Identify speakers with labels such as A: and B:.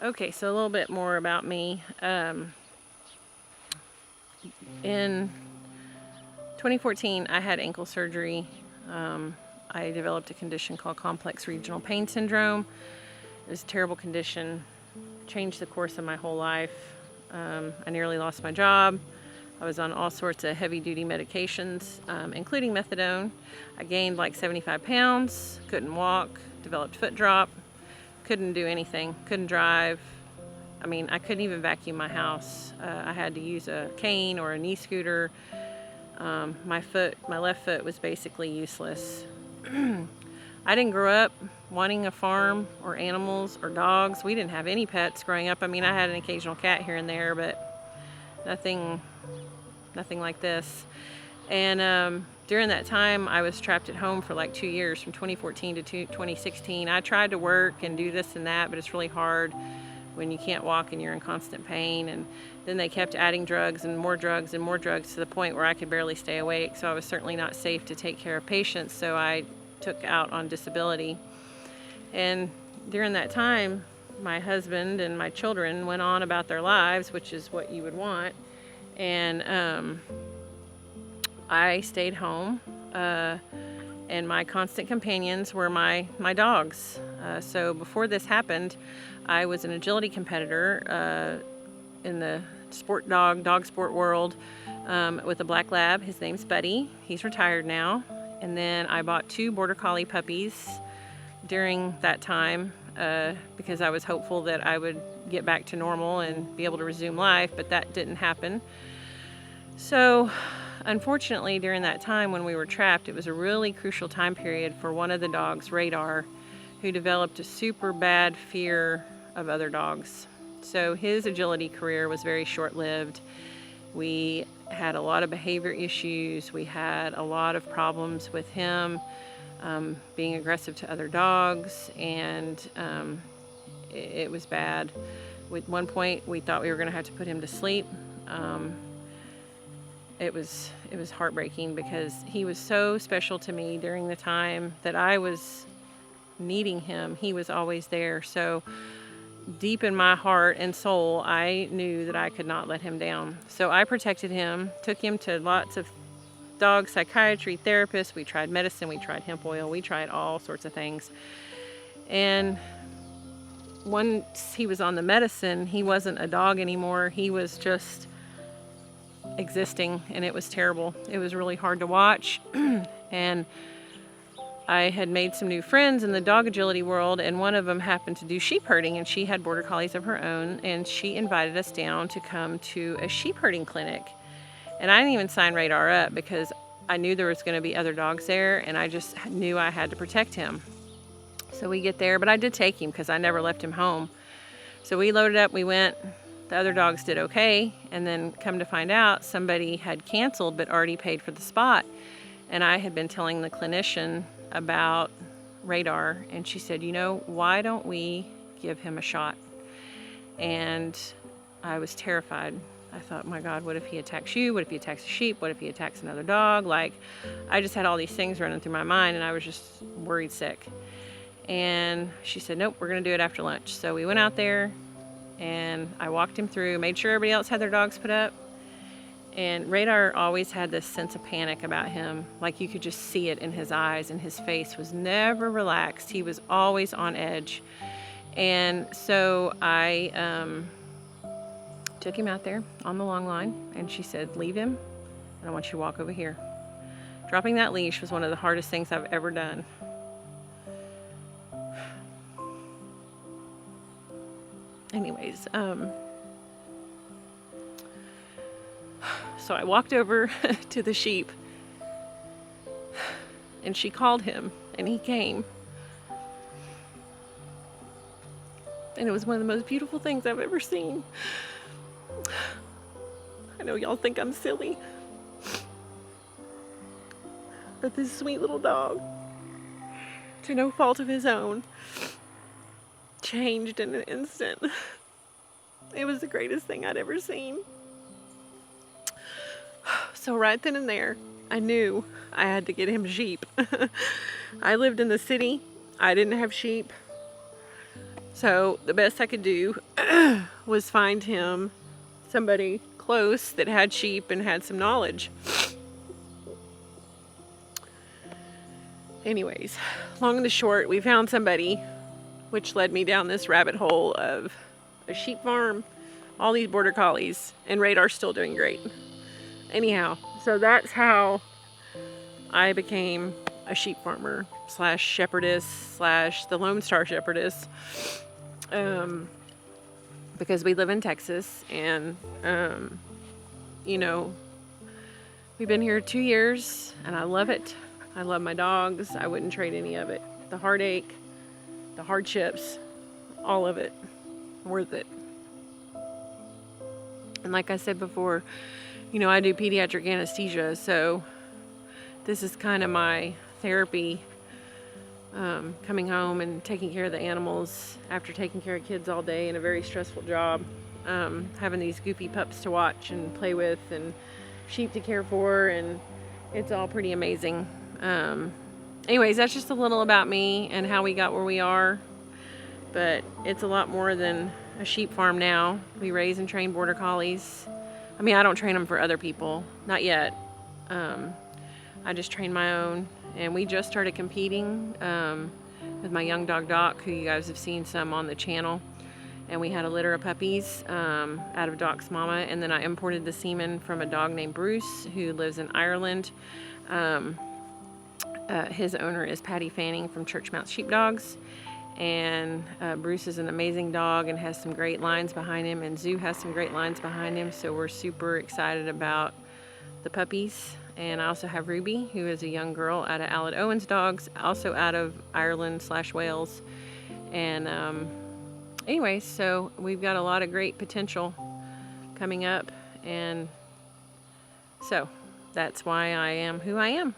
A: Okay, so a little bit more about me. In 2014, I had ankle surgery. I developed a condition called complex regional pain syndrome. It was a terrible condition, changed the course of my whole life. I nearly lost my job. I was on all sorts of heavy-duty medications, including methadone. I gained like 75 pounds, couldn't walk, developed foot drop, couldn't do anything, couldn't drive. I mean, I couldn't even vacuum my house. I had to use a cane or a knee scooter. My left foot was basically useless. I didn't grow up wanting a farm or animals or dogs. We didn't have any pets growing up. I mean, I had an occasional cat here and there, but nothing like this. And during that time, I was trapped at home for like 2 years, from 2014 to 2016. I tried to work and do this and that, but it's really hard when you can't walk and you're in constant pain. And then they kept adding drugs and more drugs and more drugs to the point where I could barely stay awake. So I was certainly not safe to take care of patients. So I took out on disability. And during that time, my husband and my children went on about their lives, which is what you would want. And I stayed home. And my constant companions were my dogs. So before this happened, I was an agility competitor in the dog sport world with a black lab. His name's Buddy. He's retired now. And then I bought 2 border collie puppies during that time because I was hopeful that I would get back to normal and be able to resume life, but that didn't happen. So unfortunately, during that time when we were trapped, it was a really crucial time period for one of the dogs, Radar, who developed a super bad fear of other dogs. So his agility career was very short-lived. We had a lot of behavior issues. We had a lot of problems with him being aggressive to other dogs, and it was bad. At one point, we thought we were going to have to put him to sleep. It was heartbreaking because he was so special to me during the time that I was needing him. He was always there. So deep in my heart and soul, I knew that I could not let him down. So I protected him, took him to lots of dog psychiatry therapists. We tried medicine, we tried hemp oil, we tried all sorts of things. And once he was on the medicine, he wasn't a dog anymore. He was just existing, and it was terrible. It was really hard to watch. And I had made some new friends in the dog agility world, and one of them happened to do sheep herding, and she had border collies of her own, and she invited us down to come to a sheep herding clinic. And I didn't even sign Radar up because I knew there was going to be other dogs there, and I just knew I had to protect him. So we get there, but I did take him because I never left him home. So we loaded up, we went. The other dogs did okay, and then come to find out, somebody had canceled but already paid for the spot. And I had been telling the clinician about Radar, and she said, you know, why don't we give him a shot? And I was terrified. I thought, my God, what if he attacks you? What if he attacks a sheep? What if he attacks another dog? Like, I just had all these things running through my mind, and I was just worried sick. And she said, nope, we're gonna do it after lunch. So we went out there, and I walked him through, made sure everybody else had their dogs put up. And Radar always had this sense of panic about him. Like, you could just see it in his eyes, and his face was never relaxed. He was always on edge. And so I took him out there on the long line, and she said, leave him, and I want you to walk over here. Dropping that leash was one of the hardest things I've ever done. Anyways, so I walked over to the sheep, and she called him, and he came. And it was one of the most beautiful things I've ever seen. I know y'all think I'm silly, but this sweet little dog, to no fault of his own, changed in an instant. It was the greatest thing I'd ever seen. So right then and there, I knew I had to get him sheep. I lived in the city. I didn't have sheep. So the best I could do was find him somebody close that had sheep and had some knowledge. Anyways, long and the short, we found somebody, which led me down this rabbit hole of a sheep farm, all these border collies, and Radar's still doing great. Anyhow, so that's how I became a sheep farmer slash shepherdess slash the Lone Star Shepherdess, because we live in Texas, and you know, we've been here 2 years and I love it. I love my dogs. I wouldn't trade any of it. The heartache, the hardships, all of it, worth it. And like I said before, you know, I do pediatric anesthesia, so this is kind of my therapy, coming home and taking care of the animals after taking care of kids all day in a very stressful job, having these goofy pups to watch and play with and sheep to care for, and it's all pretty amazing. Anyways, that's just a little about me and how we got where we are, but it's a lot more than a sheep farm now. We raise and train border collies. I mean, I don't train them for other people, not yet. I just train my own, and we just started competing with my young dog Doc, who you guys have seen some on the channel, and we had a litter of puppies out of Doc's mama, and then I imported the semen from a dog named Bruce who lives in Ireland. His owner is Patty Fanning from Churchmount Sheepdogs, and Bruce is an amazing dog and has some great lines behind him, and Zoo has some great lines behind him, so we're super excited about the puppies. And I also have Ruby, who is a young girl out of Aled Owens Dogs, also out of Ireland / Wales. And anyway, so we've got a lot of great potential coming up, and so that's why I am who I am.